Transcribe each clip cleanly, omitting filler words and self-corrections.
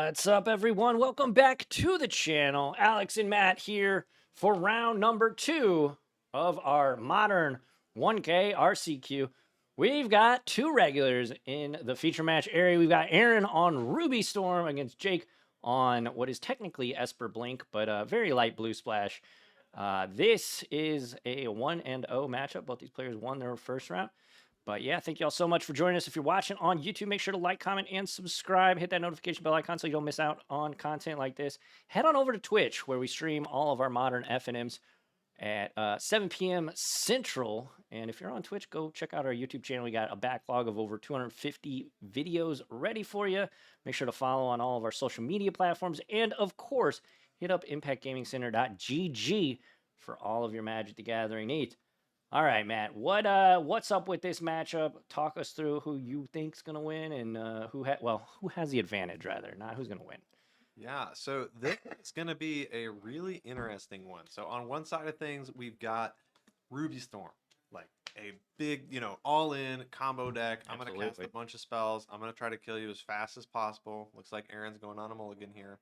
What's up, everyone? Welcome back to the channel. Alex and Matt here for round number 2 of our Modern 1K RCQ. We've got 2 regulars in the feature match area. We've got Aaron on Ruby Storm against Jake on what is technically Esper Blink, but a very light blue splash. This is a 1-0 matchup. Both these players won their first round. But yeah, thank you all so much for joining us. If you're watching on YouTube, make sure to like, comment, and subscribe. Hit that notification bell icon so you don't miss out on content like this. Head on over to Twitch, where we stream all of our Modern FNMs at 7 p.m. Central. And if you're on Twitch, go check out our YouTube channel. We got a backlog of over 250 videos ready for you. Make sure to follow on all of our social media platforms. And of course, hit up impactgamingcenter.gg for all of your Magic the Gathering needs. All right, Matt. What's up with this matchup? Talk us through who you think's gonna win and who has the advantage, rather, not who's gonna win. Yeah, so this is going to be a really interesting one. So on one side of things, we've got Ruby Storm, like a big, all-in combo deck. I'm going to cast a bunch of spells. I'm going to try to kill you as fast as possible. Looks like Aaron's going on a mulligan here.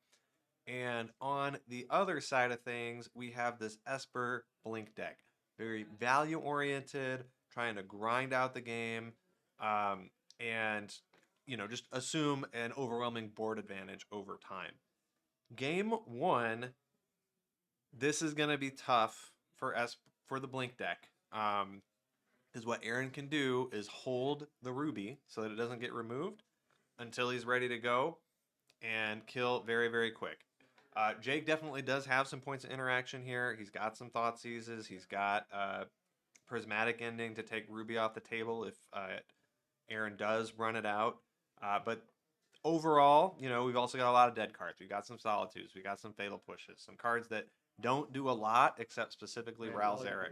And on the other side of things, we have this Esper Blink deck. Very value-oriented, trying to grind out the game, and just assume an overwhelming board advantage over time. Game 1, this is going to be tough for the Blink deck. Because what Aaron can do is hold the Ruby so that it doesn't get removed until he's ready to go and kill very, very quick. Jake definitely does have some points of interaction here. He's got some thought seizes. He's got prismatic ending to take Ruby off the table if Aaron does run it out. But overall, we've also got a lot of dead cards. We got some Solitudes. We got some Fatal Pushes. Some cards that don't do a lot except specifically Ral Zarek.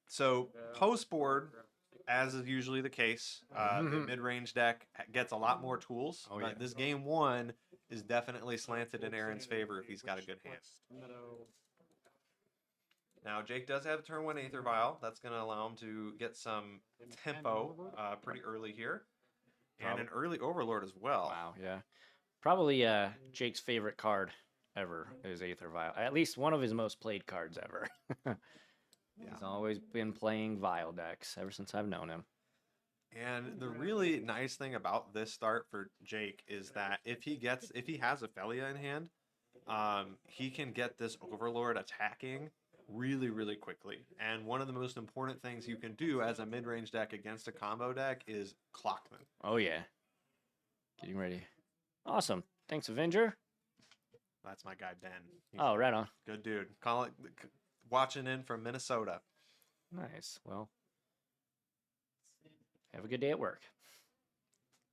So post-board, as is usually the case, the mid-range deck gets a lot more tools. But this game 1 is definitely slanted in Aaron's favor if he's got a good hand. Now, Jake does have a turn 1 Aether Vial. That's going to allow him to get some tempo pretty early here. And an early Overlord as well. Wow, yeah. Probably Jake's favorite card ever is Aether Vial. At least one of his most played cards ever. He's always been playing Vial decks ever since I've known him. And the really nice thing about this start for Jake is that if he has a Felia in hand, he can get this Overlord attacking really, really quickly. And one of the most important things you can do as a mid-range deck against a combo deck is clock them. Oh, yeah. Getting ready. Awesome. Thanks, Avenger. That's my guy, Ben. He's right on. Good dude. Watching in from Minnesota. Nice. Well, have a good day at work.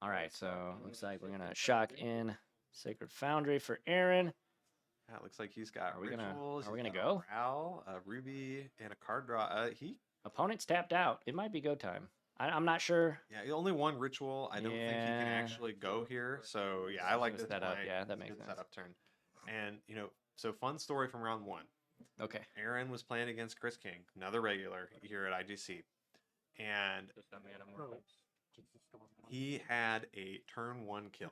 All right, so looks like we're going to shock in Sacred Foundry for Aaron. Yeah, it looks like he's got rituals. Are we gonna go? Ral, a Ruby, and a card draw. Opponent's tapped out. It might be go time. I'm not sure. Yeah, only one ritual. I don't think he can actually go here. So yeah, I like this setup. Yeah, that makes sense. Setup turn. And so fun story from round 1. Okay. Aaron was playing against Chris King, another regular here at IGC, and he had a turn 1 kill.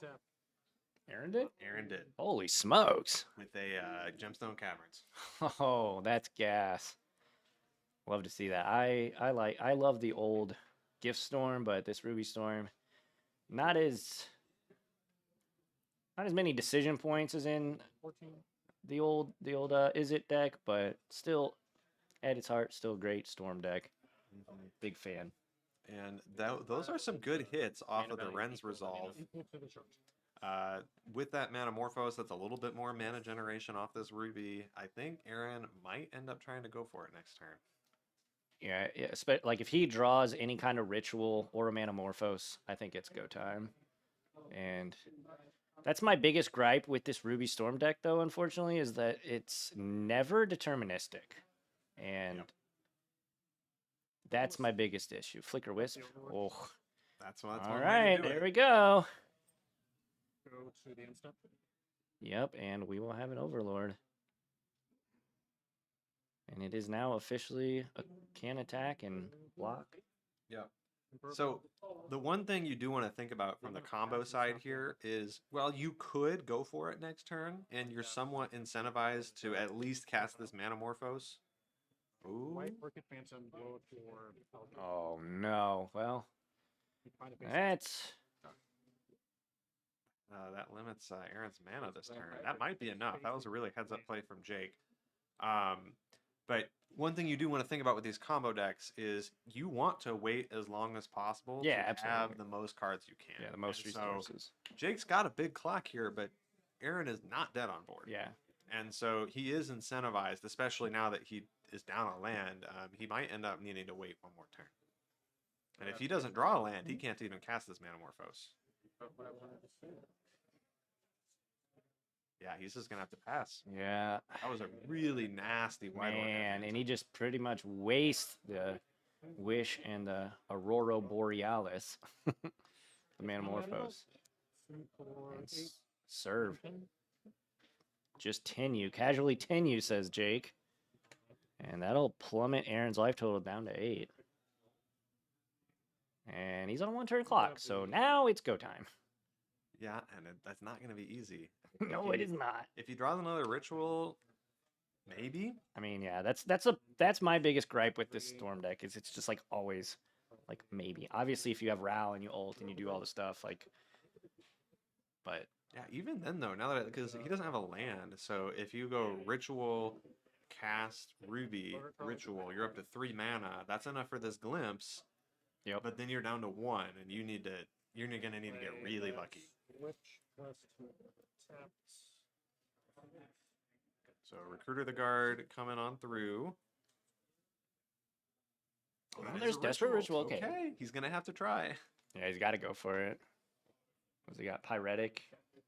Aaron did? Aaron did. Holy smokes. With a Gemstone Caverns. Oh, that's gas. Love to see that. I love the old Gift Storm, but this Ruby Storm, not as many decision points as in the old Is It deck, but still at its heart, still great Storm deck. Big fan. And those are some good hits off of the Ren's Resolve. With that Manamorphose, that's a little bit more mana generation off this Ruby. I think Aaron might end up trying to go for it next turn. Yeah, like if he draws any kind of ritual or a Manamorphose, I think it's go time. And that's my biggest gripe with this Ruby Storm deck, though, unfortunately, is that it's never deterministic. And that's my biggest issue. Flicker Wisp. Oh. That's all right, there we go. Go to the instant. Yep, and we will have an Overlord. And it is now officially a can attack and block. Yep. So the one thing you do want to think about from the combo side here is, well, you could go for it next turn, and you're somewhat incentivized to at least cast this Manamorphose. Ooh. White Orchid Phantom, blue for Oh no. Well, that's that limits Aaron's mana this turn. That might be enough. That was a really heads-up play from Jake. But one thing you do want to think about with these combo decks is you want to wait as long as possible Yeah, to absolutely. have the most cards you can. yeah, the most And so resources. Jake's got a big clock here, but Aaron is not dead on board. Yeah. And so he is incentivized, especially now that he is down on land. He might end up needing to wait one more turn. And if he doesn't draw a land, he can't even cast this Manamorphose. Yeah, he's just going to have to pass. Yeah. That was a really nasty white orchid. Man, and he just pretty much wastes the Wish and the Aurora Borealis. The Manamorphose. And serve. Just 10U. Casually 10U, says Jake. And that'll plummet Aaron's life total down to 8. And he's on a 1-turn clock, so now it's go time. Yeah, and that's not going to be easy. No, it is not. If he draws another ritual, maybe. I mean, yeah, that's my biggest gripe with this Storm deck is it's just like always like maybe. Obviously, if you have Ral and you ult and you do all the stuff, like, but Yeah, even then though, now that because he doesn't have a land, so if you go ritual, cast, ruby, ritual, you're up to 3 mana. That's enough for this glimpse. Yep. But then you're down to 1, and you're gonna need to get really lucky. So Recruiter the Guard coming on through. Oh, That is there's a Desperate Ritual. Okay. He's gonna have to try. Yeah, he's got to go for it. Because he got Pyretic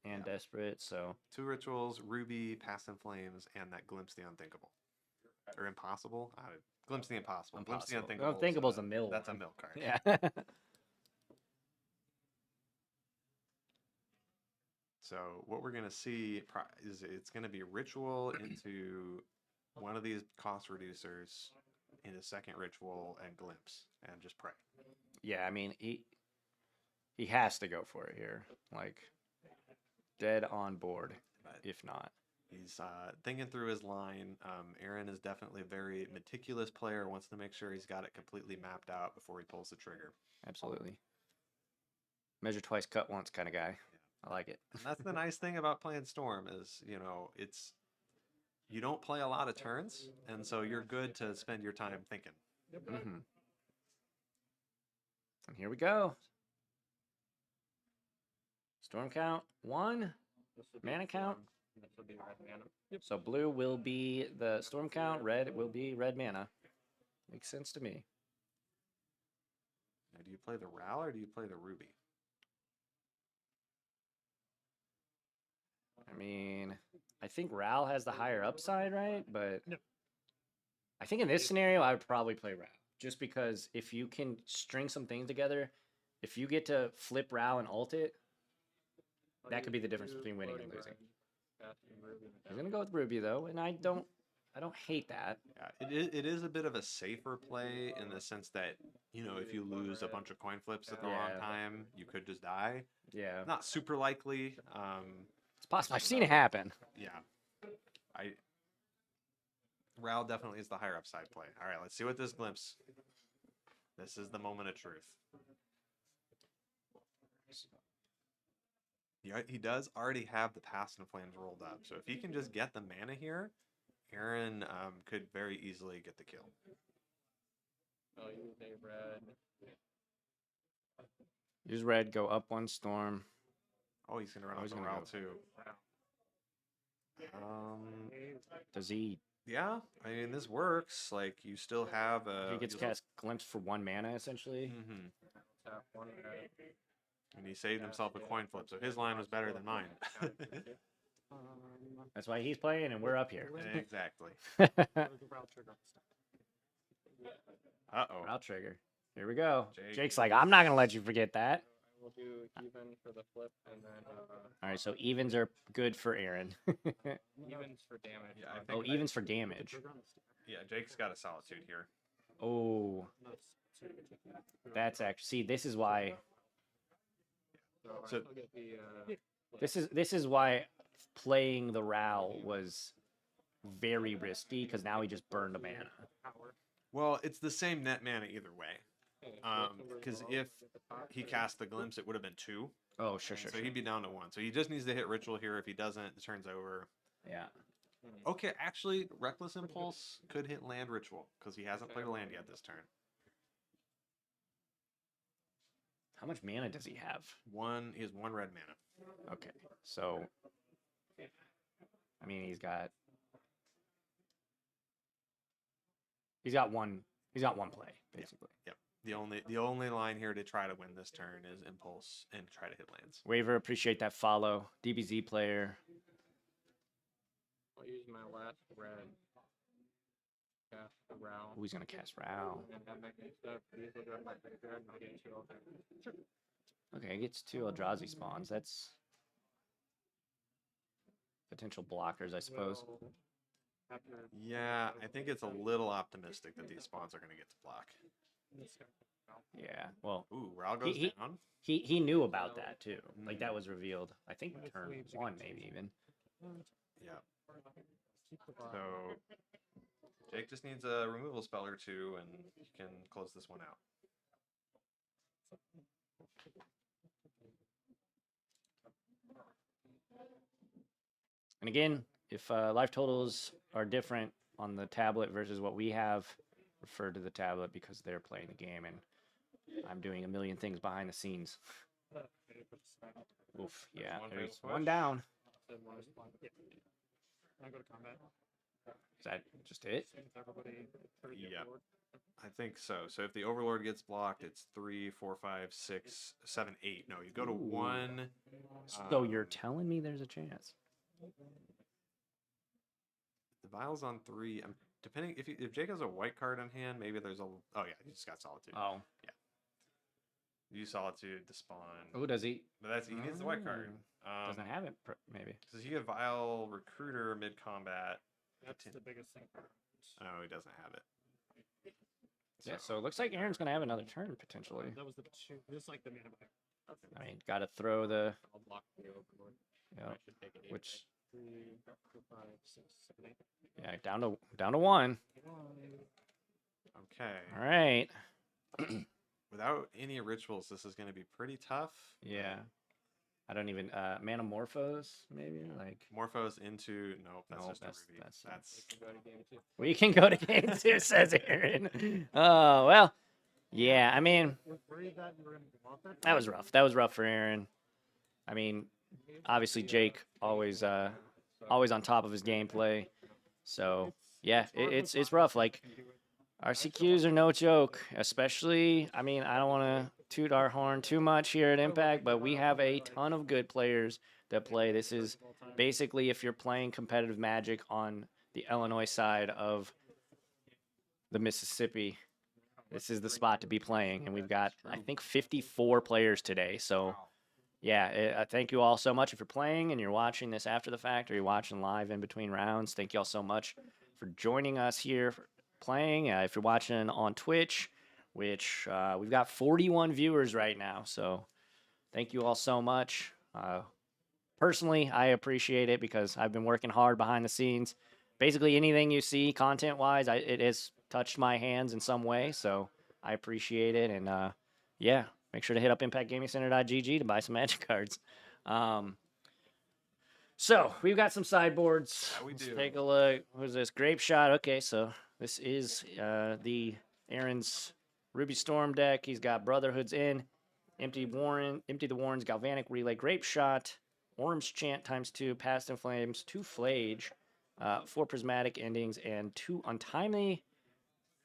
and Desperate, so 2 rituals, ruby, Past in Flames, and that Glimpse the Unthinkable. Or Impossible? Glimpse the Impossible. Glimpse the Impossible. Unthinkable. Unthinkable's a mill That's a one. mill card. Yeah. So what we're going to see is it's going to be ritual into one of these cost reducers, into second ritual and glimpse, and just pray. Yeah, I mean he has to go for it here. Like dead on board, if not. He's thinking through his line. Aaron is definitely a very meticulous player, wants to make sure he's got it completely mapped out before he pulls the trigger. Absolutely. Measure twice, cut once kind of guy. I like it. And that's the nice thing about playing Storm is, you don't play a lot of turns, and so you're good to spend your time thinking. Mm-hmm. And here we go. Storm count 1. Mana count. This will be red mana. So blue will be the storm count. Red will be red mana. Makes sense to me. Now, do you play the Ral or do you play the Ruby? I mean, I think Ral has the higher upside, right? But Yep. I think in this scenario, I would probably play Ral. Just because if you can string some things together, if you get to flip Ral and ult it, that could be the difference between winning and losing. I'm gonna go with Ruby though, and I don't hate that. Yeah, it is a bit of a safer play in the sense that, if you lose a bunch of coin flips at the wrong Yeah. time, you could just die. Yeah, Not super likely. it's possible. I've seen it happen. Yeah. Ral definitely is the higher upside play. All right, let's see what this glimpse. This is the moment of truth. He does already have the Past in Flames rolled up, so if he can just get the mana here, Aaron could very easily get the kill. Oh, use a red. Use red, go up 1 storm. Oh, he's gonna run he's out the gonna Ral too. Does he? Yeah, I mean this works. Like you still have a. He gets cast glimpse for 1 mana essentially. Mm-hmm. Tap 1 red. And he saved himself a coin flip, so his line was better than mine. That's why he's playing, and we're up here. Exactly. Ral trigger. Uh-oh. Route trigger. Here we go. Jake. Jake's like, I'm not gonna let you forget that. I will do even for the flip, and then All right, so evens are good for Aaron. evens for damage. Yeah, I Oh, think evens for damage. Yeah, Jake's got a solitude here. Oh, that's actually, see, this is why, So I So- still get the this is why playing the Rao was very risky, because now he just burned a mana. power. Well, it's the same net mana either way. Okay, so it's over Because low, if get the top, he so cast the glimpse, it would have been 2. Oh, sure, and sure, so sure. he'd be down to 1. So he just needs to hit ritual here. If he doesn't, the turn's over. Yeah. Okay, actually, Reckless Impulse could hit land ritual because he hasn't played a land yet this turn. How much mana does he have? He has 1 red mana. Okay, so I mean he's got one play basically. Yep. The only line here to try to win this turn is impulse and try to hit lands. Waver, appreciate that follow. DBZ player. I'll use my last red. Cast the Rao. Who's gonna cast Rao? And have my next step. Usually grab my graveyard and I'll get 2 all day. Okay, he gets 2 Eldrazi spawns. That's potential blockers, I suppose. Will, after Yeah, I think it's a little optimistic that these spawns are going to get to block. this guy, Yeah. Well, Ooh, Ral goes he- down. he knew about that too. Like that was revealed. I think turn 1 maybe even. Yeah. keep the bar. So Jake just needs a removal spell or 2, and he can close this one out. And again, if life totals are different on the tablet versus what we have, refer to the tablet because they're playing the game and I'm doing a million things behind the scenes. Oof, yeah, one there's fatal one push. down. So more spawn. Yeah. I go to combat. Is that just it? Same with everybody. Pretty good Yep. board. I think so. So if the Overlord gets blocked, it's 3, 4, 5, 6, 7, 8. No, you go to Ooh. 1. So you're um, telling me there's a chance? The vial's on 3. I'm depending if Jake has a white card in hand, maybe there's a. Oh yeah, he just got Solitude. Oh. You Solitude to spawn. Oh, does he? But he needs the white card. Doesn't have it, maybe. Because you get Vial Recruiter mid combat. That's the biggest thing. Oh, he doesn't have it. Yeah, so it looks like Aaron's going to have another turn potentially. That was the 2. This is like the mana back. I mean, got to throw the. I'll block the Overlord. Yeah, I should take it. which. 3, 4, 5, 6, 7, 8. Yeah, down to 1. Okay. All right. Without any rituals, this is going to be pretty tough. Yeah. I don't even Manamorphose maybe like. Morphos into nope. That's Nope, just that's- a Ruby. that's- That's We can go to game 2. We can go to game 2, says Aaron. Oh well. Yeah, I mean We're worried that you were going to go off that. that was rough. That was rough for Aaron. I mean, obviously Jake always on top of his gameplay. So yeah, it's rough. Like RCQs are no joke, especially. I mean, I don't want to toot our horn too much here at Impact, but we have a ton of good players that play. This is basically if you're playing competitive Magic on the Illinois side of the Mississippi, this is the spot to be playing. And we've got, I think, 54 players today. So yeah, thank you all so much. If you're playing and you're watching this after the fact or you're watching live in between rounds, thank you all so much for joining us here for playing. If you're watching on Twitch, which we've got 41 viewers right now, so thank you all so much. Personally, I appreciate it because I've been working hard behind the scenes. Basically, anything you see content-wise, it has touched my hands in some way, so I appreciate it. And yeah, make sure to hit up impactgamingcenter.gg to buy some Magic cards. So we've got some sideboards. Yeah, we Let's do. take a look. Who's this? Grape Shot. Okay, so this is the Aaron's Ruby Storm deck. He's got Brotherhood's in, Empty the Warrens, Galvanic Relay, Grape Shot, Orange Chant ×2, Past in Flames, 2 Flage, 4 Prismatic Endings, and 2 Untimely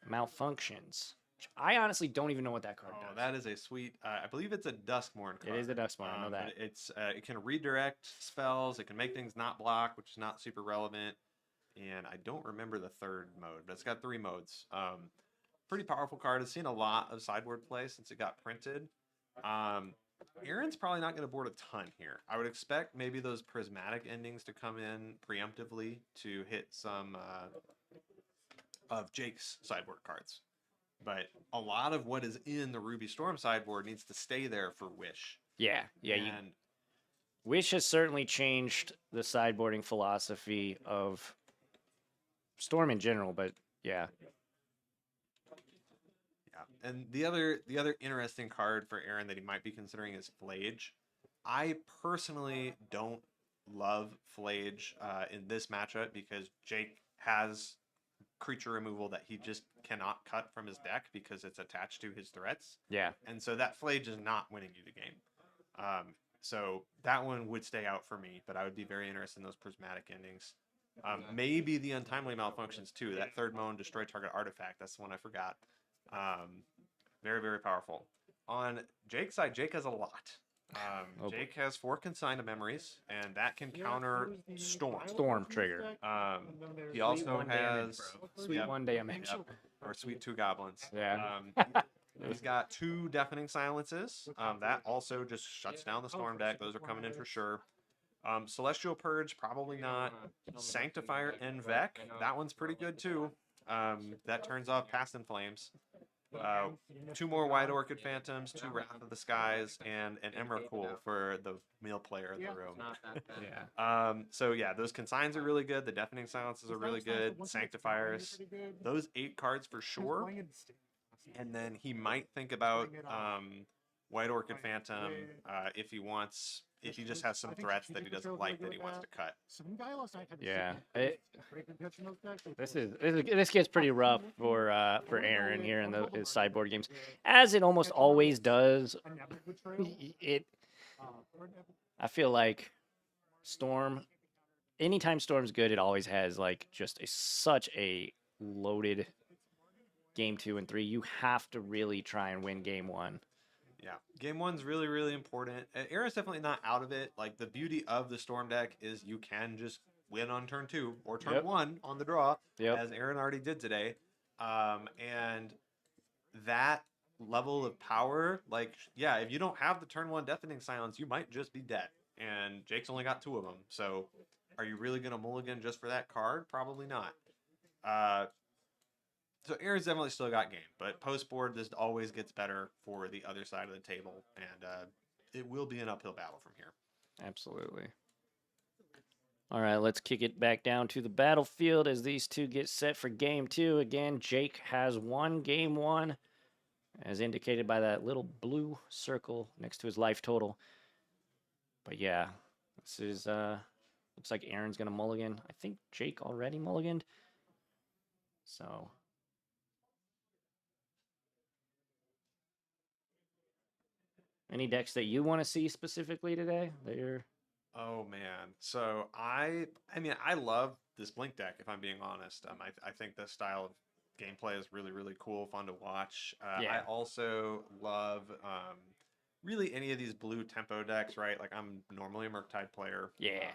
Malfunctions. Which I honestly don't even know what that card Oh, does. that is a sweet. I believe it's a Duskmourn card. It is the Duskmourn, I know that. But it's it can redirect spells. It can make things not block, which is not super relevant. And I don't remember the third mode, but it's got 3 modes. Pretty powerful card. It's seen a lot of sideboard play since it got printed. Aaron's probably not going to board a ton here. I would expect maybe those prismatic endings to come in preemptively to hit some of Jake's sideboard cards. but a lot of what is in the Ruby Storm sideboard needs to stay there for Wish. Yeah. And Wish has certainly changed the sideboarding philosophy of Storm in general, but yeah. yeah. And the other interesting card for Aaron that he might be considering is Flage. I personally don't love Flage in this matchup because Jake has creature removal that he just cannot cut from his deck because it's attached to his threats. Yeah. And so that Flage is not winning you the game. So that one would stay out for me, but I would be very interested in those prismatic endings. Maybe the untimely malfunctions too. That third moan, destroy target artifact. That's the one I forgot. Very, very powerful. On Jake's side, Jake has a lot. Jake has 4 consigned memories, and that can counter Storm. Storm trigger. He also has Sweet 1 damage. or Sweet 2 goblins. Yeah. He's got 2 deafening silences. That also just shuts down the Storm deck. Those are coming in for sure. Celestial Purge, probably not. Sanctifier and Vec, that one's pretty good too. That turns off Past in Flames. 2 more White Orchid Phantoms, 2 Wrath of the Skies, and an Emrakul for the male player in the room. Yeah. So yeah, those consigns are really good. The Deafening Silences are really good. Sanctifiers, those 8 cards for sure. And then he might think about White Orchid Phantom if he just has some threats that he doesn't like that he wants to cut. Yeah. This gets pretty rough for Aaron here in his sideboard games, as it almost always does. I feel like Storm, anytime Storm's good, it always has like just such a loaded game 2 and 3. You have to really try and win game 1. Yeah, game 1's really, really important. Aaron's definitely not out of it. Like, the beauty of the Storm deck is you can just win on turn 2 or turn 1 on the draw, as Aaron already did today. And that level of power, like, yeah, if you don't have the turn 1 Deafening Silence, you might just be dead. And Jake's only got 2 of them. So are you really going to mulligan just for that card? Probably not. So Aaron's definitely still got game, but post board, this always gets better for the other side of the table, and it will be an uphill battle from here. Absolutely. All right, let's kick it back down to the battlefield as these two get set for game 2. Again, Jake has won game 1, as indicated by that little blue circle next to his life total. But yeah, this is looks like Aaron's gonna mulligan. I think Jake already mulliganed. So any decks that you want to see specifically today? Oh man, so I mean I love this Blink deck. If I'm being honest, I think this style of gameplay is really, really cool, fun to watch. I also love really any of these blue tempo decks, right? Like, I'm normally a Murktide player. Yeah.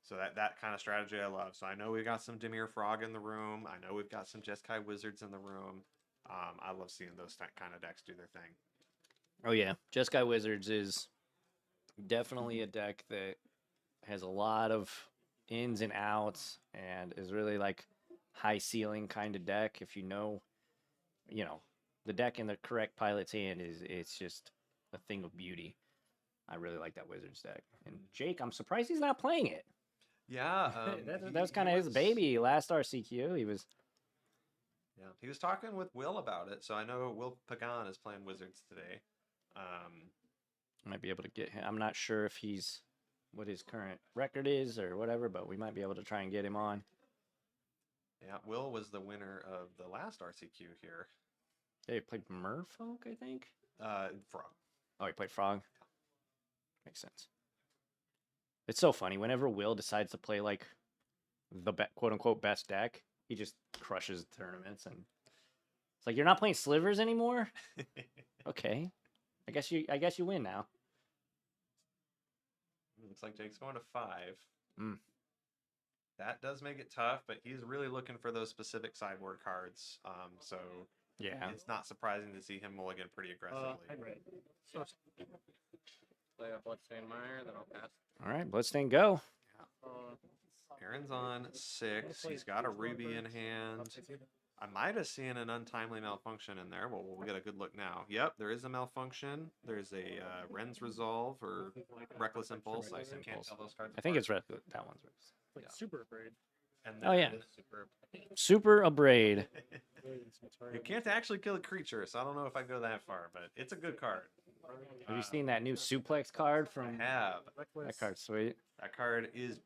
So that kind of strategy I love. So I know we've got some Dimir Frog in the room. I know we've got some Jeskai Wizards in the room. I love seeing those kind of decks do their thing. Oh yeah, Jeskai Wizards is definitely a deck that has a lot of ins and outs and is really like high ceiling kind of deck. If you know the deck in the correct pilot's hand it's just a thing of beauty. I really like that Wizards deck. And Jake, I'm surprised he's not playing it. Yeah, that was kind of his baby last RCQ. He was talking with Will about it. So I know Will Pagan is playing Wizards today. Might be able to get him. I'm not sure if what his current record is or whatever, but we might be able to try and get him on. Yeah, Will was the winner of the last RCQ here. Yeah, he played Merfolk, I think. Frog. Oh, he played Frog. Makes sense. It's so funny. Whenever Will decides to play like the quote unquote best deck, he just crushes tournaments, and it's like, you're not playing Slivers anymore. Okay, I guess you win now. Looks like Jake's going to 5. Mm. That does make it tough, but he's really looking for those specific sideboard cards. So yeah, it's not surprising to see him mulligan pretty aggressively. Play a Bloodstained Mire, then I'll pass. All right, Bloodstained, go. Aaron's on 6. He's got a Ruby in hand. I might have seen an untimely malfunction in there. Well, we'll get a good look now. Yep, there is a malfunction. There's a Ren's Resolve or Reckless Impulse. I can't Impulse. tell those cards. I think apart. it's that one's. Like Yeah. super afraid. And Oh, yeah. then- Super Abrade. You can't actually kill a creature, so I don't know if I go that far, but it's a good card. Have you seen that new suplex card I from? have. That card's sweet. That card is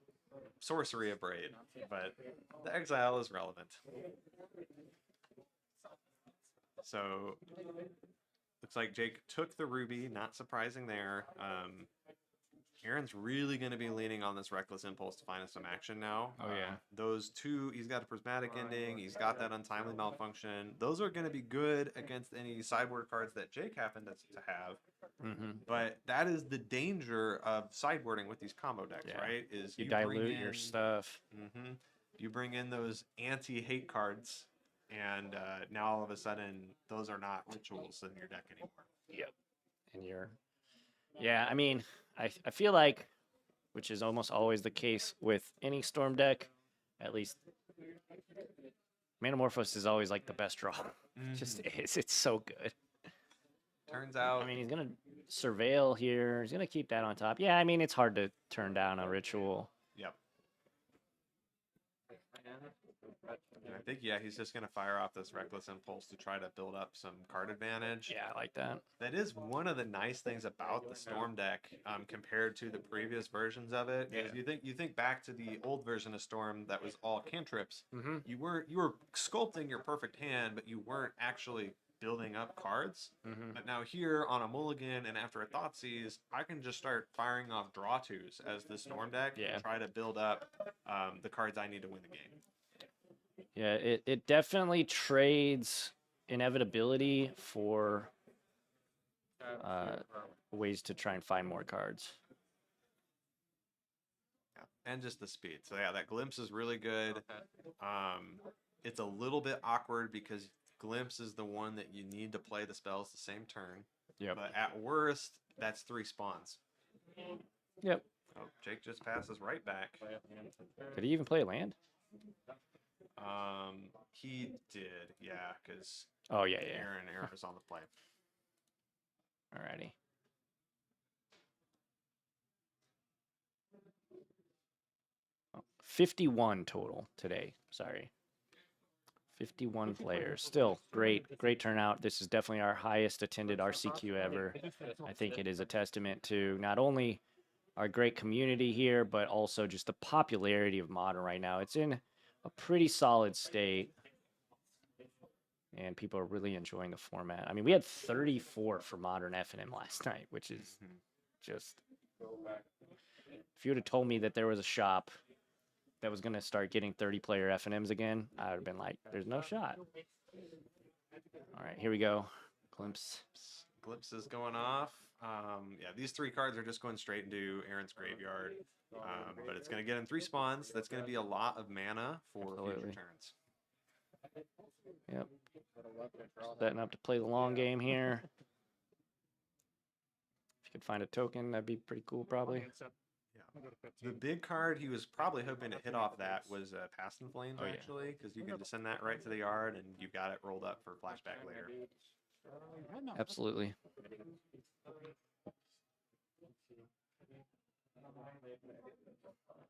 sorcery abrade, but the exile is relevant. So looks like Jake took the ruby, not surprising there. Aaron's really going to be leaning on this Reckless Impulse to find us some action now. Oh, yeah. Those two, he's got a Prismatic Ending, he's got that Untimely Malfunction. Those are going to be good against any sideboard cards that Jake happened to have. Mm-hmm. But that is the danger of sideboarding with these combo decks, Yeah. right? Is You bring dilute your in- stuff. Mm-hmm. You bring in those anti-hate cards, and now all of a sudden, those are not rituals in your deck anymore. Yep. And yeah, I mean, I feel like, which is almost always the case with any Storm deck, at least Manamorphose is always like the best draw. It just is. It's so good. Turns out, I mean, he's going to surveil here. He's going to keep that on top. Yeah, I mean, it's hard to turn down a ritual. yep. And I think, yeah, he's just going to fire off this Reckless Impulse to try to build up some card advantage. Yeah, I like that. That is one of the nice things about the Storm deck compared to the previous versions of it. Yeah. Is you think back to the old version of Storm that was all cantrips. Mm-hmm. You were sculpting your perfect hand, but you weren't actually building up cards. Mm-hmm. But now here on a mulligan and after a Thoughtseize, I can just start firing off draw twos as the Storm deck Yeah. and try to build up the cards I need to win the game. Yeah, it definitely trades inevitability for ways to try and find more cards. Yeah. And just the speed. So yeah, that Glimpse is really good. It's a little bit awkward because Glimpse is the one that you need to play the spells the same turn. Yep. But at worst, that's 3 spawns. Yep. Oh, Jake just passes right back. Did he even play a land? He did, yeah, because Oh, yeah. Aaron was on the play. Alrighty. Oh, 51 total today. Sorry. 51 players. Still great turnout. This is definitely our highest attended RCQ ever. I think it is a testament to not only our great community here, but also just the popularity of Modern right now. It's in a pretty solid state, and people are really enjoying the format. I mean, we had 34 for Modern FNM last night, which is just... If you would have told me that there was a shop that was going to start getting 30-player FNMs again, I would have been like, there's no shot. All right, here we go. Glimpse. Glimpse is going off. Yeah, these 3 cards are just going straight into Aaron's graveyard. But it's going to get him 3 spawns. That's going to be a lot of mana for Absolutely. future turns. Yep. Setting up to play the long game here. If you could find a token, that'd be pretty cool, probably. The big card he was probably hoping to hit off that was Past in Flames, Oh, yeah. actually, because you can just send that right to the yard and you got it rolled up for flashback later. Absolutely.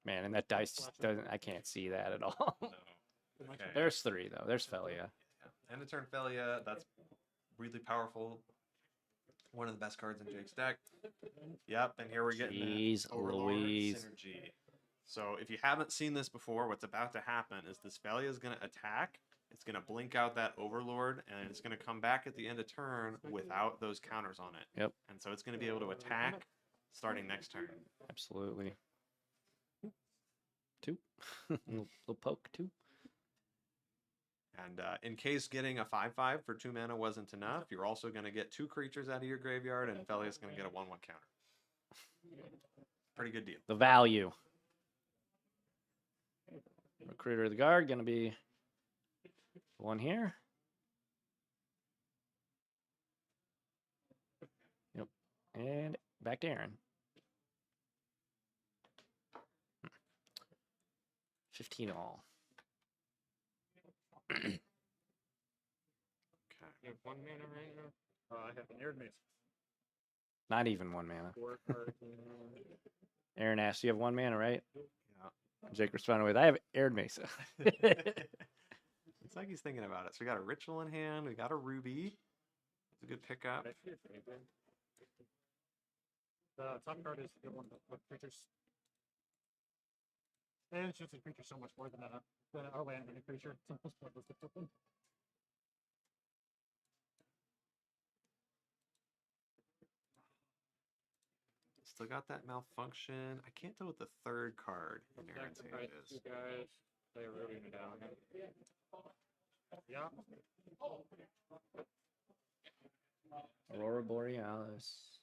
Man, and that dice just doesn't... I can't see that at all. No. Okay. There's 3, though. There's Felia. End of turn Felia, that's really powerful. One of the best cards in Jake's deck. Yep, and here we're getting Jeez that Overlord Louise. synergy. So if you haven't seen this before, what's about to happen is this Felia is going to attack. It's going to blink out that Overlord, and it's going to come back at the end of turn without those counters on it. Yep. And so it's going to be able to attack starting next turn. Absolutely. 2. little poke, 2. And in case getting a 5/5 for 2 mana wasn't enough, you're also going to get 2 creatures out of your graveyard, and Felia's going to get a 1/1 counter. Pretty good deal. The value. Recruiter of the Guard, going to be one here. Yep. And back to Aaron. 15 all. You have 1 mana right now? I have an Arid Mace. Not even 1 mana. 4 cards in hand. Aaron asked, you have 1 mana, right? Yeah. Jake responded with, I have Arid Mesa. It's like he's thinking about it. So we got a ritual in hand. We got a ruby. It's a good pickup. Actually, it's anything. The top card is the one with creatures. And it's just a creature so much more than a land and a creature. It's almost pointless to put them. Still got that malfunction. I can't tell what the third card in Aaron's hand Sacrifice is. 2 guys. They're rubbing it down. Yeah. Aurora Borealis.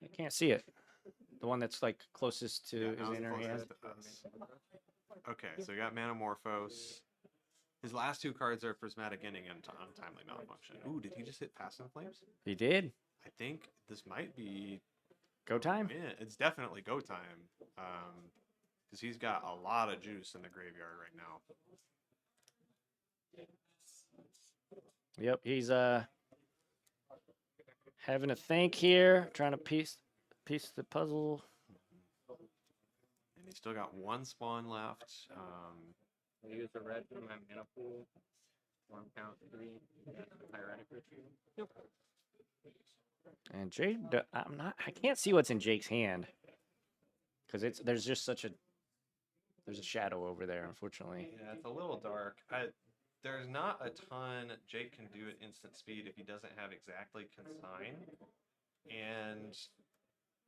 I can't see it. The one that's like closest to Yeah, his now's the inner hand. closest to us. Okay, so we got Manamorphose. His last 2 cards are Prismatic Ending and Untimely Malfunction. Ooh, did he just hit Past in Flames? He did. I think this might be. Go time. Yeah, it's definitely go time. Because he's got a lot of juice in the graveyard right now. Yep, he's having to think here, trying to piece the puzzle. And he's still got 1 spawn left. I use the red for my mana pool. 1 count 3. Hieratic Ritual. Yep. And Jake, I can't see what's in Jake's hand because there's just there's a shadow over there, unfortunately. Yeah, it's a little dark. There's not a ton Jake can do at instant speed if he doesn't have exactly consign. And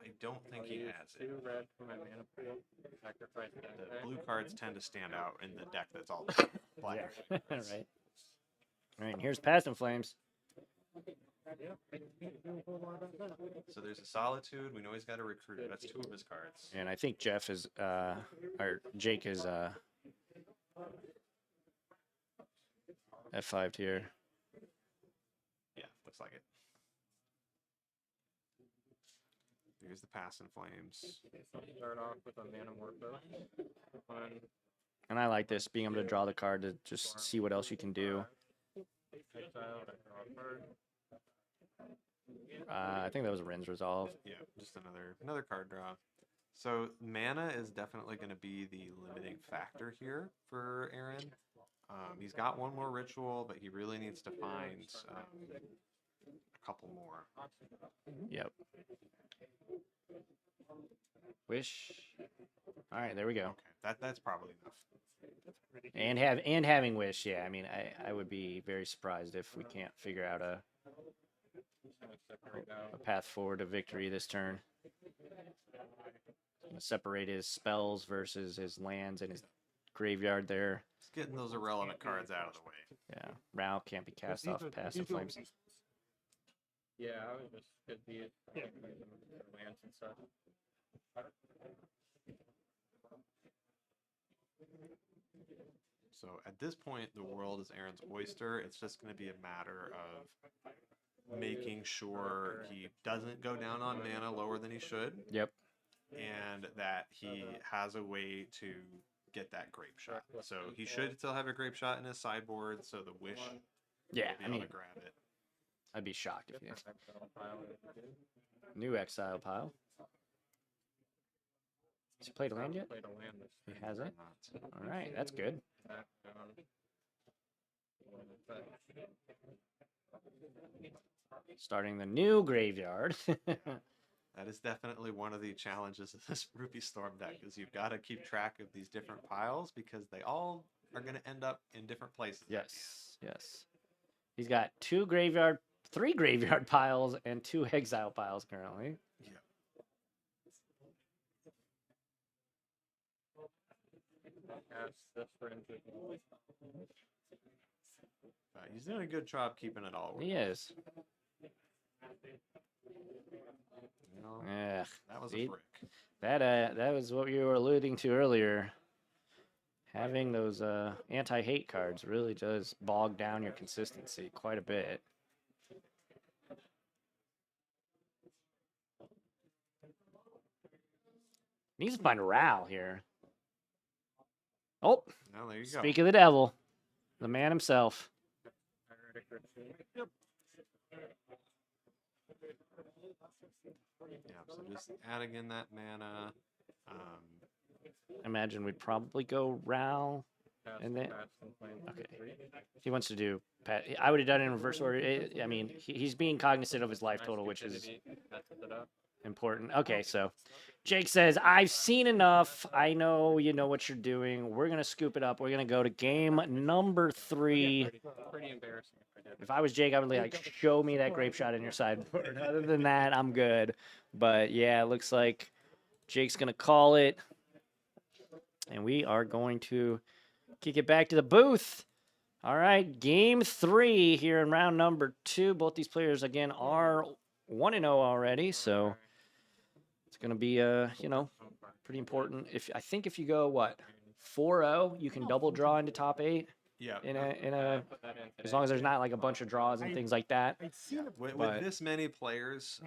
I don't think he has it. 2 red for my mana pool. Sacrifice that The guy. blue cards tend to stand out in the deck that's all black. Yeah. Right. All right, and here's Past in Flames. Yeah, I can't do a whole lot about that. So there's a Solitude. We know he's got a Recruiter. That's 2 of his cards. And I think Jeff is, or Jake is, F5 here. Yeah, looks like it. Here's the Pass in Flames. Okay, so I'll start off with a Manamorphose. 1. And I like this, being able to draw the card to just see what else you can do. Exile, I draw a card. I think that was Rin's Resolve. Yeah, just another card draw. So mana is definitely going to be the limiting factor here for Aaron. He's got 1 more ritual, but he really needs to find a couple more. Yep. Wish. All right, there we go. Okay, that's probably enough. And having Wish, yeah. I mean, I would be very surprised if we can't figure out a path forward to victory this turn. Gonna separate his spells versus his lands and his graveyard there. Just getting those irrelevant cards out of the way. Yeah, Rao can't be cast off Past in Flames. Yeah, I was just could be lands and stuff. So at this point, the world is Aaron's oyster. It's just going to be a matter of making sure he doesn't go down on mana lower than he should. Yep. And that he has a way to get that grape shot. So he should still have a grape shot in his sideboard. So the Wish Yeah, will be I able mean, to grab it. I'd be shocked if you Exile pile if you do. new exile pile. Has he played a land yet? Played a land this He turn. hasn't. Not. All right, that's good. Back down. Starting the new graveyard. That is definitely one of the challenges of this Rupee Storm deck, is you've got to keep track of these different piles because they all are going to end up in different places. at the end. Yes. He's got 3 graveyard piles and 2 exile piles currently. Yeah. Cast this for into He's doing a good job keeping it all. He is. You know, Yeah. that was see? a brick. That was what you were alluding to earlier. Having those anti-hate cards really does bog down your consistency quite a bit. Needs to find Ral here. Oh, No, there you go. speak of the devil, the man himself. Yeah, so just adding in that mana. Imagine we'd probably go Ral. And then- Okay. He wants to do. I would have done it in reverse order. I mean, he's being cognizant of his life total, which is important. Okay, so Jake says, I've seen enough. I know you know what you're doing. We're going to scoop it up. We're going to go to game number 3. Pretty embarrassing. If I was Jake, I would be like, show me that grape shot in your sideboard. Other than that, I'm good. But yeah, it looks like Jake's going to call it. And we are going to kick it back to the booth. All right, game 3 here in round number 2. Both these players, again, are 1-0 already. So it's going to be, pretty important. I think if you go, 4-0, you can double draw into top 8. Yeah. As long as there's not like a bunch of draws and things like that. With this many players,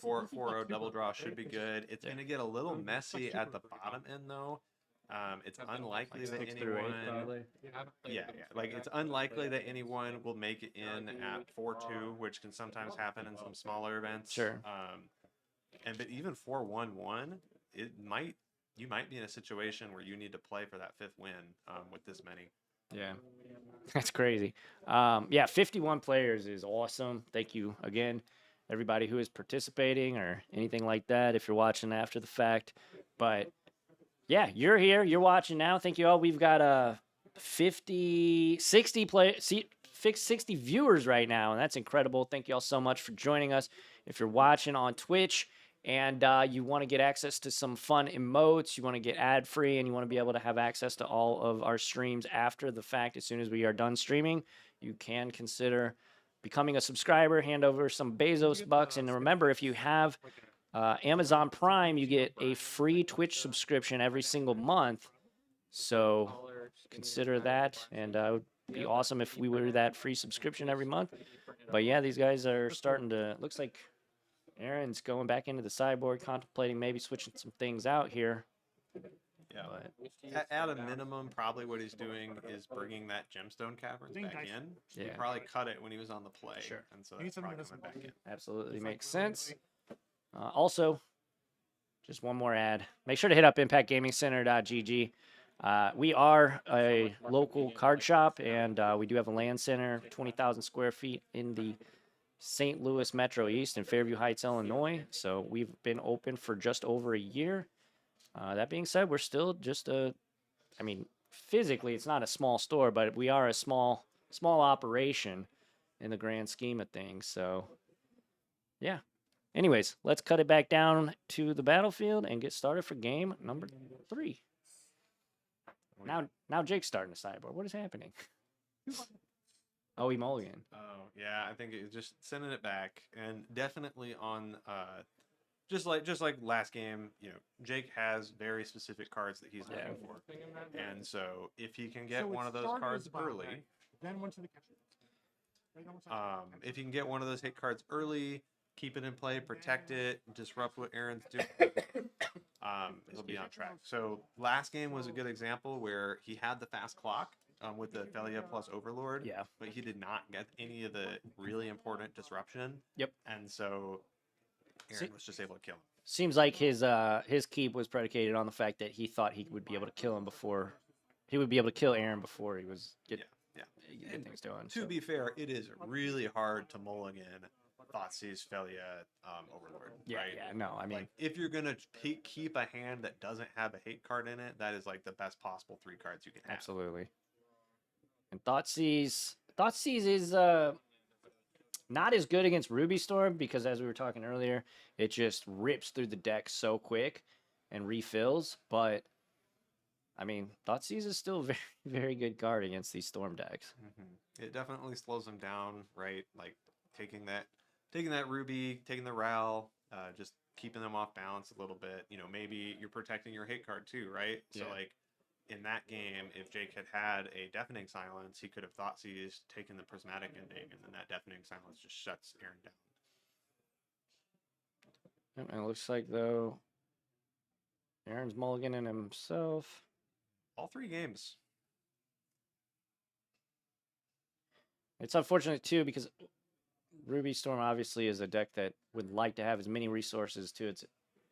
4-0 double draw should be good. It's going to get a little messy at the bottom end though. It's unlikely that anyone. It's unlikely that anyone will make it in at 4-2, which can sometimes happen in some smaller events. Sure. But even 4-1-1, you might be in a situation where you need to play for that 5th win with this many. Yeah, that's crazy. 51 players is awesome. Thank you again, everybody who is participating or anything like that. If you're watching after the fact, but yeah, you're here. You're watching now. Thank you all. We've got 60 viewers right now, and that's incredible. Thank you all so much for joining us. If you're watching on Twitch and you want to get access to some fun emotes, you want to get ad-free, and you want to be able to have access to all of our streams after the fact, as soon as we are done streaming, you can consider becoming a subscriber, hand over some Bezos bucks, and remember, if you have Amazon Prime, you get a free Twitch subscription every single month, so consider that, and it would be awesome if we were that free subscription every month. But yeah, these guys are starting to, looks like Aaron's going back into the sideboard, contemplating maybe switching some things out here. Yeah. But at a minimum, probably what he's doing is bringing that gemstone cavern back in. He probably cut it when he was on the play. Sure. And so that's probably coming back in. Absolutely makes sense. Also, just one more ad. Make sure to hit up impactgamingcenter.gg. We are a local card shop, and we do have a land center, 20,000 square feet in the St. Louis Metro East in Fairview Heights, Illinois. So we've been open for just over a year. That being said, we're still just physically it's not a small store, but we are a small operation in the grand scheme of things. So, yeah. Anyways, let's cut it back down to the battlefield and get started for game number 3. Now Jake's starting to sideboard. What is happening? Oh, he mulligan. Oh, yeah, I think it's just sending it back, and definitely on just like last game, Jake has very specific cards that he's looking for, and so if he can get one of those cards early, if you can get one of those hit cards early, keep it in play, protect it, disrupt what Aaron's doing, he'll be on track. So last game was a good example where he had the fast clock with the Felia plus Overlord, but he did not get any of the really important disruption. Yep. And so Aaron was just able to kill him. Seems like his keep was predicated on the fact that he thought he would be able to kill him before he would be able to kill Aaron before he was getting things done. To be fair, it is really hard to mulligan Thoughtseize, Felia, Overlord. Right? Yeah, no, I mean, if you're gonna keep a hand that doesn't have a hate card in it, that is like the best possible 3 cards you can have. Absolutely. And Thoughtseize is not as good against Ruby Storm because, as we were talking earlier, it just rips through the deck so quick and refills. But I mean, Thoughtseize is still a very, very good card against these Storm decks. It definitely slows them down, right? Like taking that Ruby, taking the Ral, just keeping them off balance a little bit. Maybe you're protecting your hate card too, right? Yeah. So like in that game, if Jake had a Deafening Silence, he could have Thoughtseized, taken the Prismatic Ending, and then that Deafening Silence just shuts Aaron down. And it looks like, though, Aaron's mulliganing himself. All 3 games. It's unfortunate too because Ruby Storm obviously is a deck that would like to have as many resources to its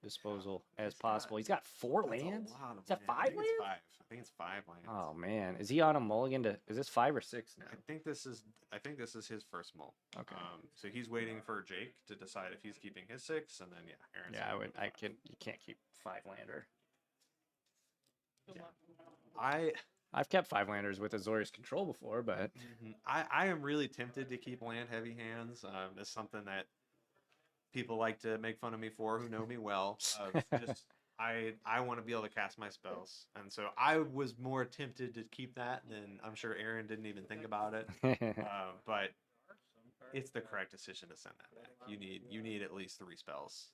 disposal as He's got- possible. He's got 4 That's a lands. lot of Is that land. 5 I think lands? it's 5. I think it's 5 lands. Oh man, is he on a mulligan to? Is this 5 or 6 now? I think this is his first mull. Okay. So he's waiting for Jake to decide if he's keeping his 6, and then Aaron's. Yeah, I gonna would. move the I 5. can. You can't keep 5 lander. I've kept 5 landers with Azorius control before, but I am really tempted to keep land heavy hands. It's something that people like to make fun of me for who know me well. Just I want to be able to cast my spells, and so I was more tempted to keep that than I'm sure Aaron didn't even think about it. But it's the correct decision to send that back. You need at least 3 spells.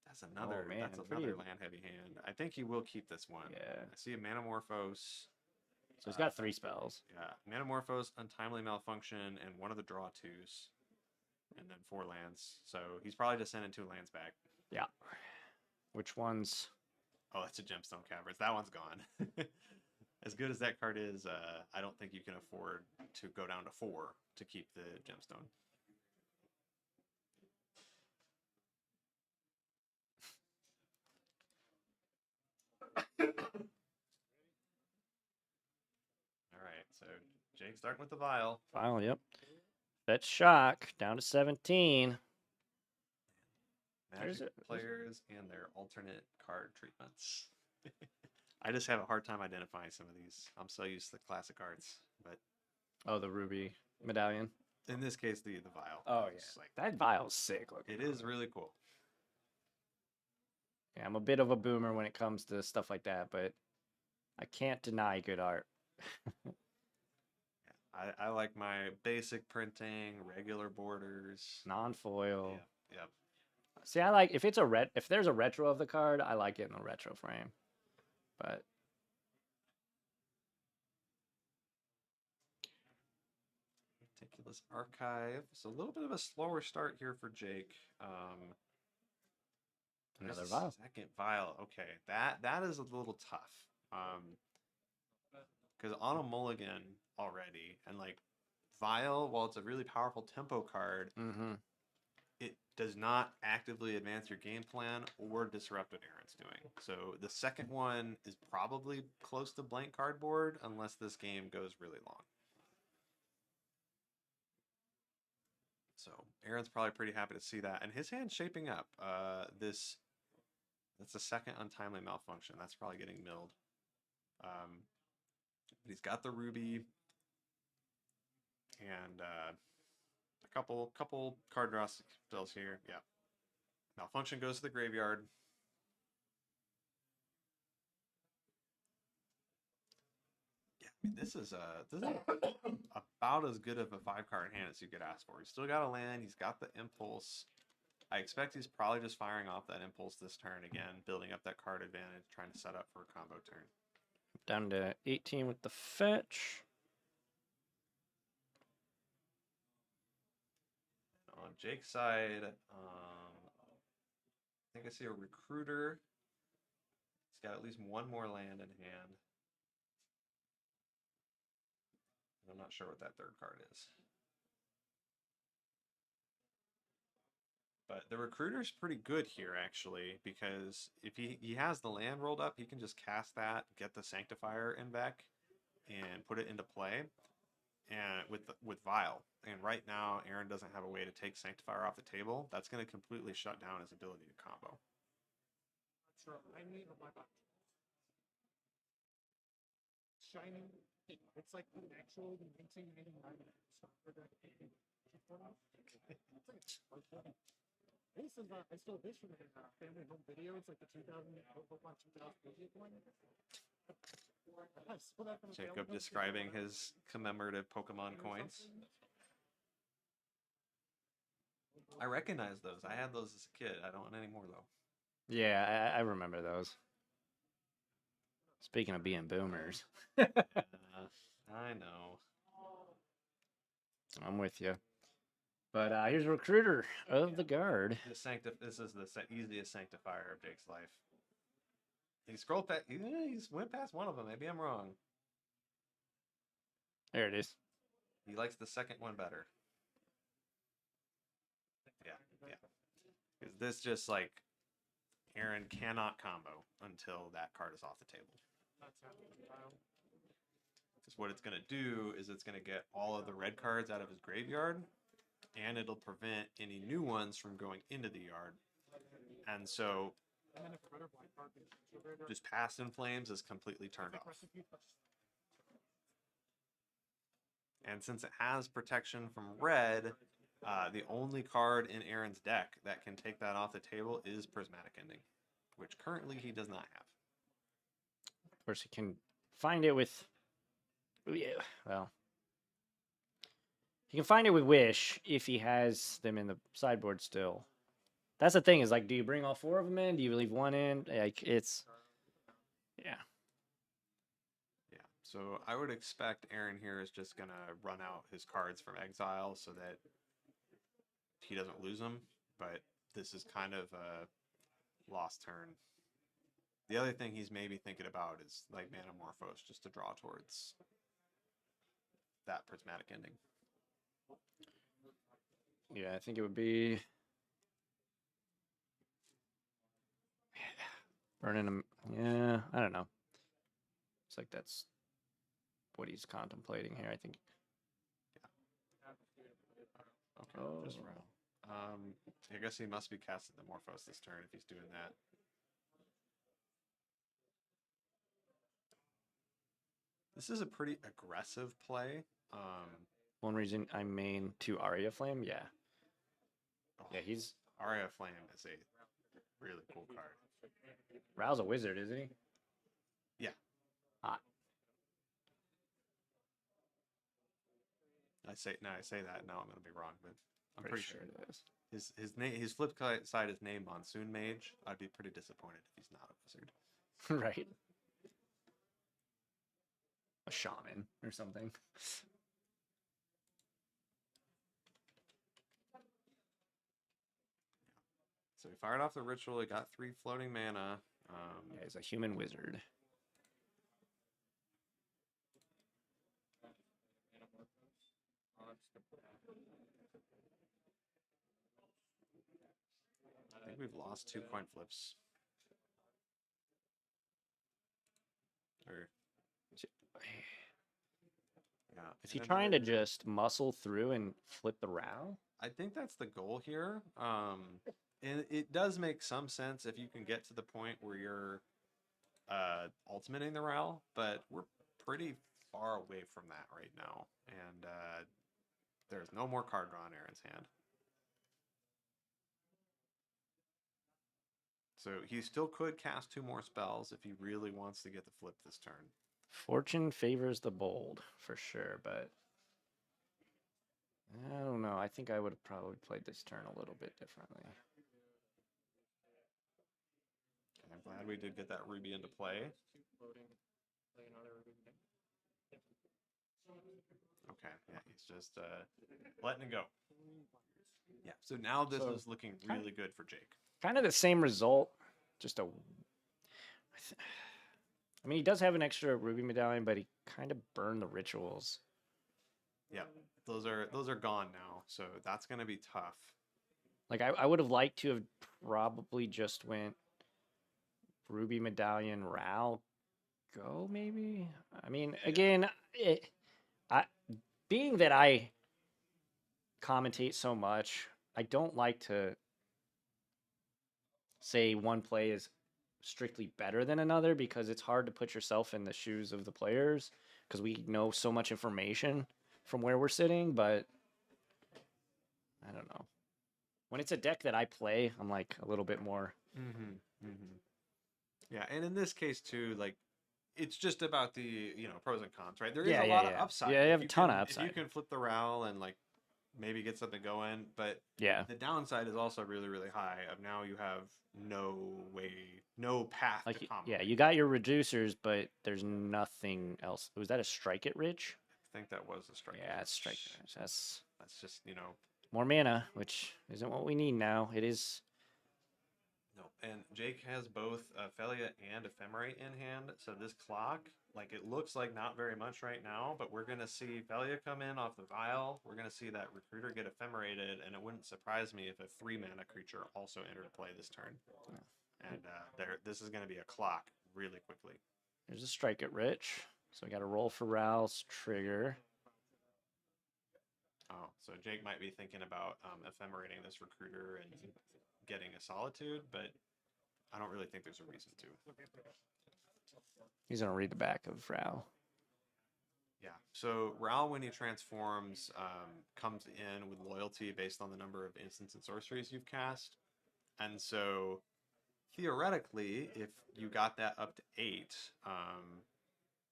That's another man, that's pretty- another land heavy hand. I think he will keep this one. yeah. I see a Manamorphose. So he's got 3 spells. Yeah, Manamorphose, Untimely Malfunction, and one of the draw 2s, and then 4 lands. So he's probably just sending 2 lands back. Yeah. Which ones? Oh, that's a Gemstone Caverns. That one's gone. As good as that card is, I don't think you can afford to go down to 4 to keep the Gemstone. All right, so Jake starting with the vial. Final, yep. Fetch Shock down to 17. There's Magic a- players and their alternate card treatments. I just have a hard time identifying some of these. I'm so used to the classic arts, but Oh, the Ruby medallion. in this case, the vial. Oh, It's like, That vial's sick looking. it is really cool. Yeah, I'm a bit of a boomer when it comes to stuff like that, but I can't deny good art. I like my basic printing, regular borders. Non-foil. Yep. See, I like if if there's a retro of the card, I like it in the retro frame. But Meticulous Archive. So a little bit of a slower start here for Jake. another this vial. Second vial. Okay, that is a little tough. Because on a mulligan already, and like vial, while it's a really powerful tempo card, Mm-hmm. it does not actively advance your game plan or disrupt what Aaron's doing. So the second one is probably close to blank cardboard unless this game goes really long. So Aaron's probably pretty happy to see that, and his hand's shaping up. That's the second Untimely Malfunction. That's probably getting milled. But he's got the Ruby and a couple card draw spells here. Yeah, Malfunction goes to the graveyard. Yeah, I mean, this is about as good of a 5-card hand as you could ask for. He's still got a land. He's got the Impulse. I expect he's probably just firing off that Impulse this turn again, building up that card advantage, trying to set up for a combo turn. Down to 18 with the fetch. On Jake's side, I think I see a Recruiter. He's got at least one more land in hand. I'm not sure what that third card is. But the Recruiter's pretty good here, actually, because if he has the land rolled up, he can just cast that, get the Sanctifier in back, and put it into play. And with Vial. And right now, Aaron doesn't have a way to take Sanctifier off the table. That's going to completely shut down his ability to combo. Shining. It's like an actual 1999. This is I stole this from a family home video. It's like the 2000 Pokemon 2000 one. I stole that from a family Jacob home describing video. his commemorative Pokemon coins. I recognize those. I had those as a kid. I don't anymore, though. Yeah, I remember those. Speaking of being boomers, I know. I'm with you. But here's a Recruiter of the Guard. This is the easiest Sanctifier of Jake's life. He scrolled past. He's went past one of them. Maybe I'm wrong. There it is. He likes the second one better. Yeah, yeah. Because this just like Aaron cannot combo until that card is off the table. That's happening. Because what it's going to do is it's going to get all of the red cards out of his graveyard, and it'll prevent any new ones from going into the yard. And so And then if red or black card is your graveyard, just Past in Flames is completely I turned think off. recipe touch. And since it has protection from red, the only card in Aaron's deck that can take that off the table is Prismatic Ending, which currently he does not have. Of course, he can find it with. Yeah, well, he can find it with Wish if he has them in the sideboard still. That's the thing. Is like, do you bring all 4 of them in? Do you leave one in? Like, it's. Yeah. Yeah, so I would expect Aaron here is just going to run out his cards from exile so that he doesn't lose them, but this is kind of a lost turn. The other thing he's maybe thinking about is like Manamorphose just to draw towards that Prismatic Ending. Yeah, I think it would be. Burning him. Yeah, I don't know. It's like that's what he's contemplating here, I think. Okay, just roll. I guess he must be casting the Morphos this turn if he's doing that. This is a pretty aggressive play. One reason I main 2 Aria Flame, yeah. Yeah, he's Aria Flame is a really cool card. Rao's a wizard, isn't he? Yeah. Hot. I say that now I'm gonna be wrong, but I'm Pretty pretty sure it is. his flip side is named Monsoon Mage. I'd be pretty disappointed if he's not a wizard. Right. A shaman or something. So he fired off the ritual. He got 3 floating mana. Yeah, he's a human wizard. I think we've lost 2 coin flips. Or yeah. Is he and trying to another- just muscle through and flip the Rao? I think that's the goal here. And it does make some sense if you can get to the point where you're ultimating the RAL, but we're pretty far away from that right now. And there's no more card draw in Aaron's hand. So he still could cast 2 more spells if he really wants to get the flip this turn. Fortune favors the bold, for sure, but I don't know. I think I would have probably played this turn a little bit differently. I'm glad we did get that Ruby into play. Okay, yeah, he's just letting it go. Yeah, so now this So, is looking really good for Jake. Kind of the same result, just a. I mean, he does have an extra ruby medallion, but he kind of burned the rituals. Yeah, those are gone now, so that's gonna be tough. Like I would have liked to have probably just went ruby medallion Rao go maybe. I mean, again, being that I commentate so much, I don't like to say one play is strictly better than another because it's hard to put yourself in the shoes of the players because we know so much information from where we're sitting, but I don't know. When it's a deck that I play, I'm like a little bit more. Yeah, and in this case too, like it's just about the pros and cons, right? There is Yeah, a yeah, lot of yeah. upside. Yeah, you if have a ton of If upside. you can flip the RAL and like maybe get something going, but Yeah. the downside is also really, really high. Of now you have no path Like, to combo. yeah, you got your reducers, but there's nothing else. Was that a strike it rich? I think that was a strike. Yeah, it's strike it rich. That's just More mana, which isn't what we need now. It is. No, and Jake has both Felia and Ephemerate in hand, so this clock, like it looks like not very much right now, but we're gonna see Felia come in off the vial. We're gonna see that Recruiter get Ephemerated, and it wouldn't surprise me if a 3-mana creature also entered play this turn. And this is gonna be a clock really quickly. There's a strike at Rich. So I got to roll for Ral's trigger. Oh, so Jake might be thinking about ephemerating this Recruiter and getting a Solitude, but I don't really think there's a reason to. He's going to read the back of Ral. Yeah, so Ral, when he transforms, comes in with loyalty based on the number of instants and sorceries you've cast. And so, theoretically, if you got that up to 8,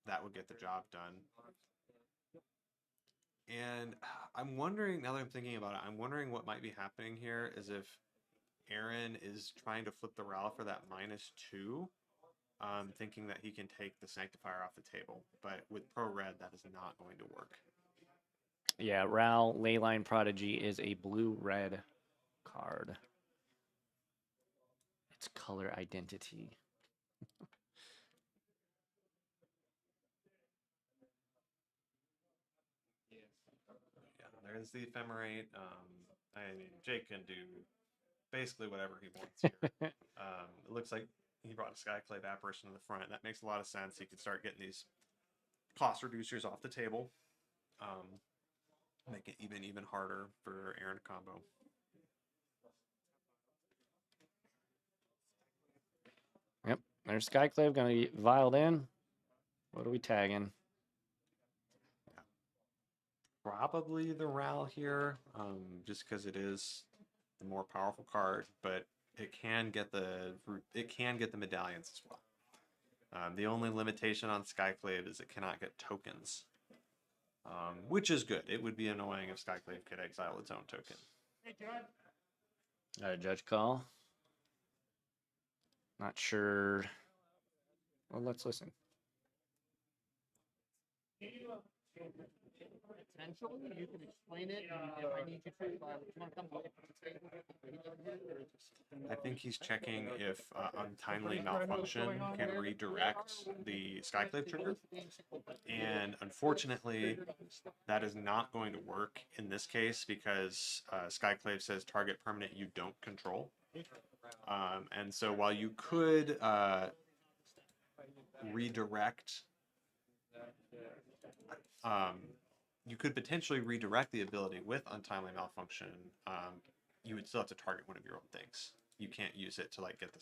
that would get the job done. And I'm wondering, now that I'm thinking about it, I'm wondering what might be happening here is if Aaron is trying to flip the Ral for that -2, thinking that he can take the Sanctifier off the table. But with Pro Red, that is not going to work. Yeah, Ral Leyline Prodigy is a blue-red card. It's color identity. Yeah, there's the Ephemerate. I mean, Jake can do basically whatever he wants here. It looks like he brought a Skyclave Apparition to the front. That makes a lot of sense. He can start getting these cost reducers off the table. Make it even harder for Aaron to combo. Yep, there's Skyclave going to get vialed in. What are we tagging? Probably the Ral here, just because it is the more powerful card, but it can get the medallions as well. The only limitation on Skyclave is it cannot get tokens, which is good. It would be annoying if Skyclave could exile its own token. Hey, Judge. All right, Judge call. Not sure. Well, let's listen. Potentially, you can explain it, and if I need you to, you want to come away from the table, I think he's checking if untimely malfunction can redirect the Skyclave trigger. And unfortunately, that is not going to work in this case because Skyclave says target permanent you don't control. And so while you could redirect, you could potentially redirect the ability with untimely malfunction. You would still have to target one of your own things. You can't use it to like get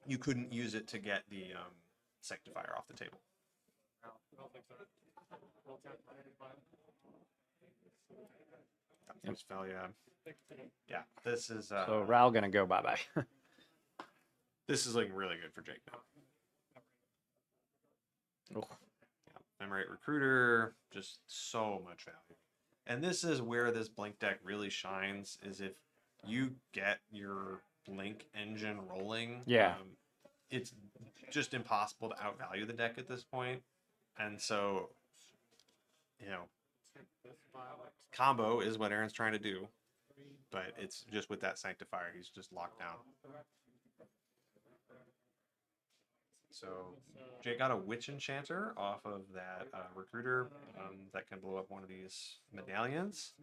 you couldn't use it to get the Sanctifier off the table. There's Felia. Yeah, this is So Ral going to go bye-bye. this is looking really good for Jake now. Oh. Yeah, Ephemerate Recruiter, just so much value. And this is where this Blink deck really shines, is if you get your Blink engine rolling, Yeah. It's just impossible to outvalue the deck at this point. And so, you know, combo is what Aaron's trying to do, but it's just with that Sanctifier, he's just locked down. So Jay got a Witch Enchanter off of that Recruiter that can blow up one of these medallions.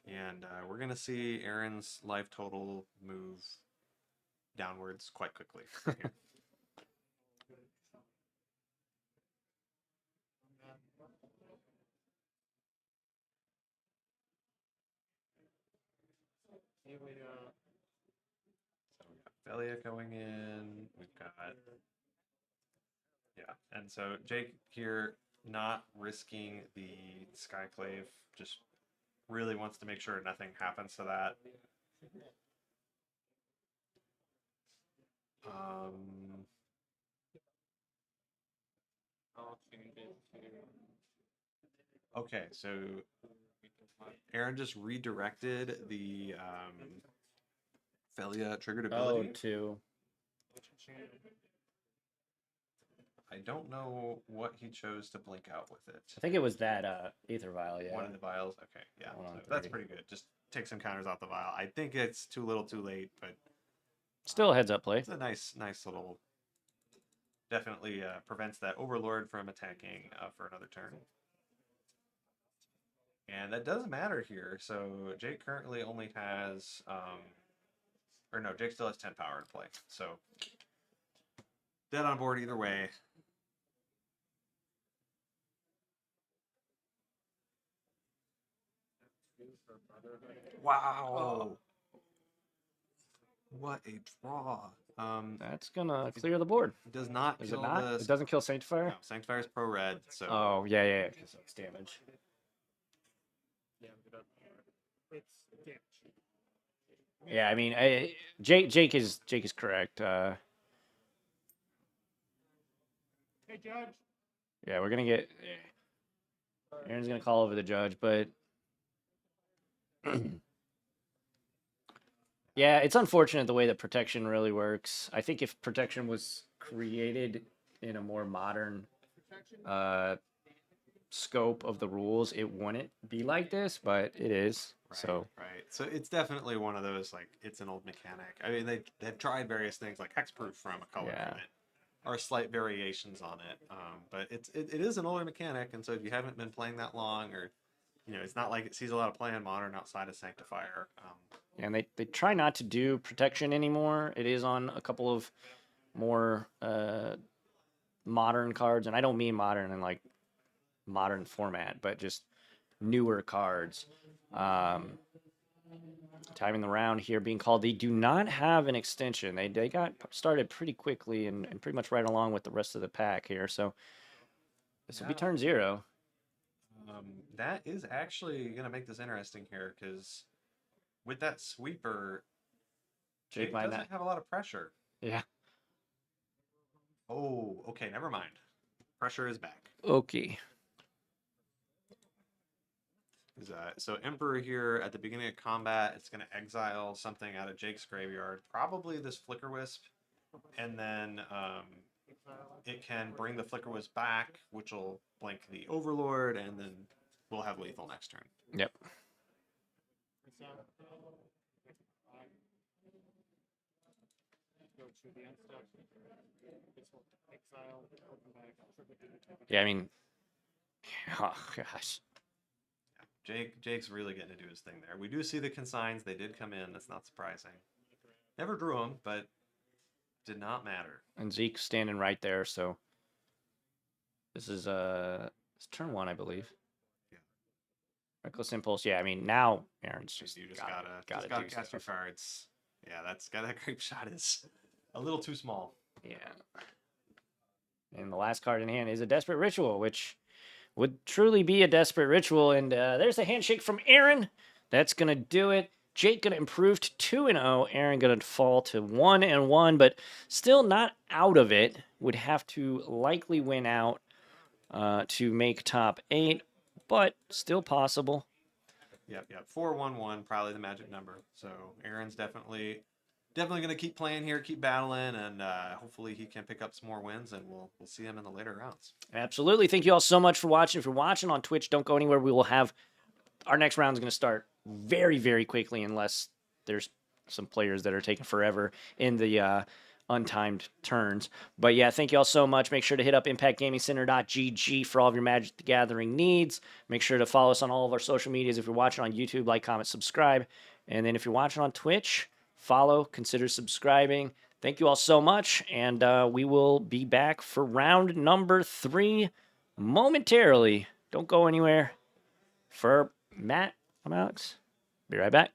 And we're going to see Aaron's life total move downwards quite quickly. Here. Here we go. So we got Felia going in. We've got, yeah. And so Jake here not risking the Skyclave, just really wants to make sure nothing happens to that. I'll change it to. Okay, so Aaron just redirected the Felia triggered ability. Oh, 2. I don't know what he chose to blink out with it. I think it was that ether vial. Yeah. One of the vials. Okay, yeah, One on so that's 3. pretty good. Just take some counters off the vial. I think it's too little, too late, but Still a heads up play. it's a nice little. Definitely prevents that Overlord from attacking for another turn. And that doesn't matter here. So Jake currently only has, or no, Jake still has 10 power to play. So dead on board either way. Wow. What a draw. That's gonna clear the board. It does not Is kill it not? the. It doesn't kill Sanctifier? No, Sanctifier's pro red. So Oh, yeah, because it's damage. Yeah, but It's damage. Yeah, I mean, Jake is correct. Hey, Judge. Yeah, we're gonna get. Aaron's gonna call over the judge, but yeah, it's unfortunate the way that protection really works. I think if protection was created in a more modern scope of the rules, it wouldn't be like this, but it is. So right. So it's definitely one of those, like, it's an old mechanic. I mean, they've tried various things like hexproof from a color Yeah. from it, or slight variations on it. But it is an older mechanic, and so if you haven't been playing that long, or it's not like it sees a lot of play in modern outside of Sanctifier. and they try not to do protection anymore. It is on a couple of more modern cards, and I don't mean modern in like modern format, but just newer cards. Timing the round here being called. They do not have an extension. They got started pretty quickly and pretty much right along with the rest of the pack here. So this will be turn 0. That is actually going to make this interesting here, because with that sweeper, Jake might doesn't not- have a lot of pressure. Yeah. Oh, okay, never mind. Pressure is back. Okay. So Emperor here at the beginning of combat, it's going to exile something out of Jake's graveyard, probably this Flicker Wisp, and then it can bring the Flicker Wisp back, which will blink the Overlord, and then we'll have lethal next turn. Yep. Go to the end step. This will exile, open back, trigger the Yeah, I mean, oh gosh. Jake's really getting to do his thing there. We do see the consigns. They did come in. That's not surprising. Never drew them, but did not matter. And Zeke's standing right there, so this is it's turn 1, I believe. Yeah. Reckless Impulse. Yeah, I mean now Aaron's just You just gotta gotta do cast your stuff. cards. Yeah, that grape shot is a little too small. Yeah. And the last card in hand is a Desperate Ritual, which would truly be a Desperate Ritual. And there's a handshake from Aaron. That's going to do it. Jake going to improve to 2-0. Aaron going to fall to 1-1, but still not out of it. Would have to likely win out to make top 8, but still possible. Yep. 4-1-1, probably the magic number. So Aaron's definitely going to keep playing here, keep battling, and hopefully he can pick up some more wins, and we'll see him in the later rounds. Absolutely. Thank you all so much for watching. If you're watching on Twitch, don't go anywhere. We will have our next round is going to start very, very quickly, unless there's some players that are taking forever in the untimed turns. But yeah, thank you all so much. Make sure to hit up impactgamingcenter.gg for all of your Magic the Gathering needs. Make sure to follow us on all of our social medias. If you're watching on YouTube, like, comment, subscribe. And then if you're watching on Twitch, follow, consider subscribing. Thank you all so much, and we will be back for round number 3 momentarily. Don't go anywhere. For Matt, I'm Alex. Be right back.